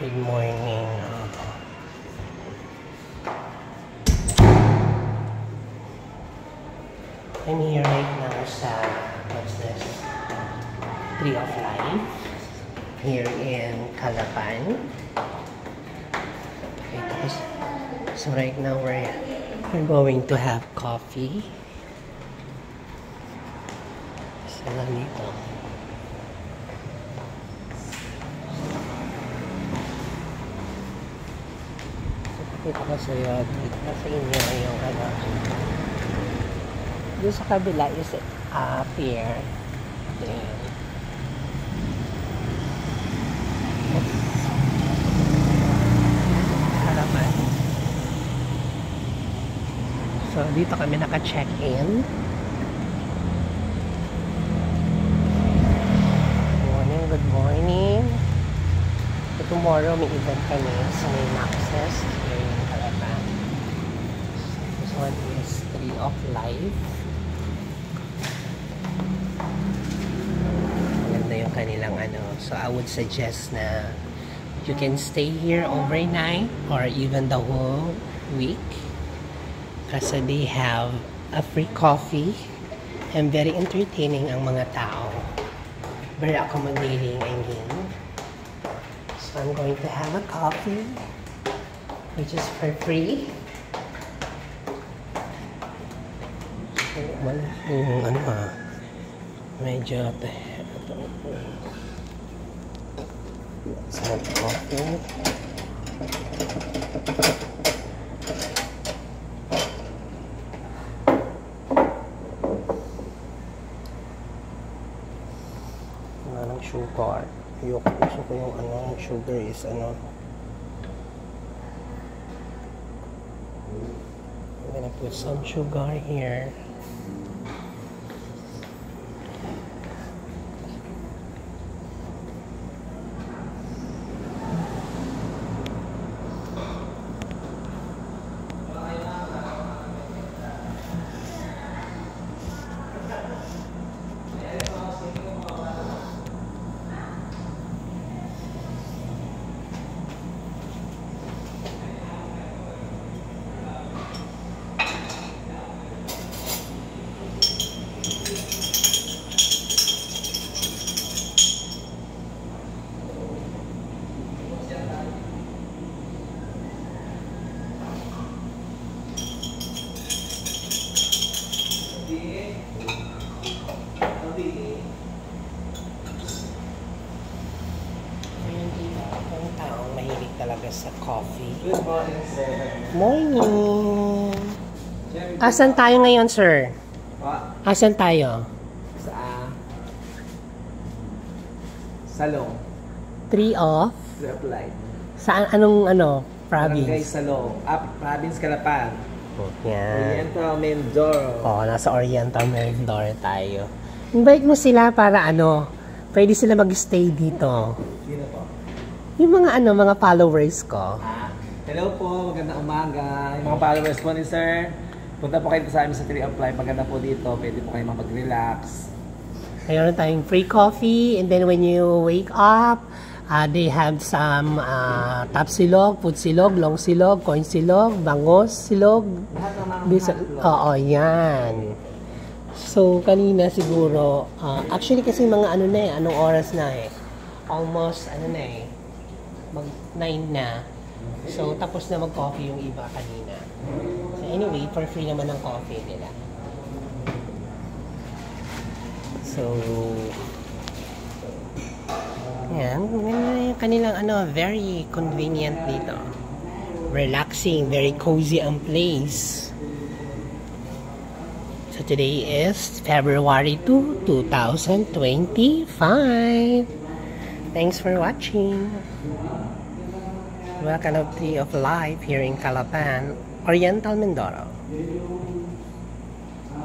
Good morning. I'm here right now sa, what's this? Tree of Life. Here in Calapan. So right now we're going to have coffee. Sala dito. Ito kasi nasa inyo yung ano. Doon sa kabila is pier. Ayan. Harapan. So dito kami naka-check-in. Good morning. So tomorrow may event kami sa may Access here in Calapan. This one is Tree of Life. Maganda yung kanilang ano. So I would suggest na you can stay here overnight or even the whole week. Kasi they have a free coffee and very entertaining ang mga tao. Very accommodating, I mean. So I'm going to have a coffee, which is for free. So, wala yung ano medyo let's have coffee. Sugar. Gusto ko yung ano, sugar is ano. I'm gonna put some sugar here. Talaga sa coffee. Good morning, sir. Morning! Asan tayo ngayon, sir? Asan tayo? Sa Salong. Tree of? Tree of Life. Saan? Anong ano? Barangay Province? Salong. Province Calapan. Yan. Oriental Mindoro. Oh, nasa Oriental Mindoro tayo. Invite mo sila para ano, pwede sila mag-stay dito. Sino po? Yung mga ano, mga followers ko. Hello po, magandang umaga. Yung mga followers po ni sir, punta po kayo sa amin sa Tree of Life. Maganda po dito, pwede po kayo mag-relax. Mayroon tayong free coffee, and then when you wake up, they have some tap silog, food silog, long silog, corn silog, bangos silog. Oo, yan. So, kanina siguro, actually kasi mga ano na eh, anong oras na eh. Almost, ano na eh, mag-9 na. So, tapos na mag-coffee yung iba kanina. So, anyway, for free naman ang coffee nila. So, yan. Yung kanilang ano, very convenient dito. Relaxing, very cozy ang place. So, today is February 2, 2025. Thanks for watching. Welcome to Tree of Life here in Calapan, Oriental Mindoro.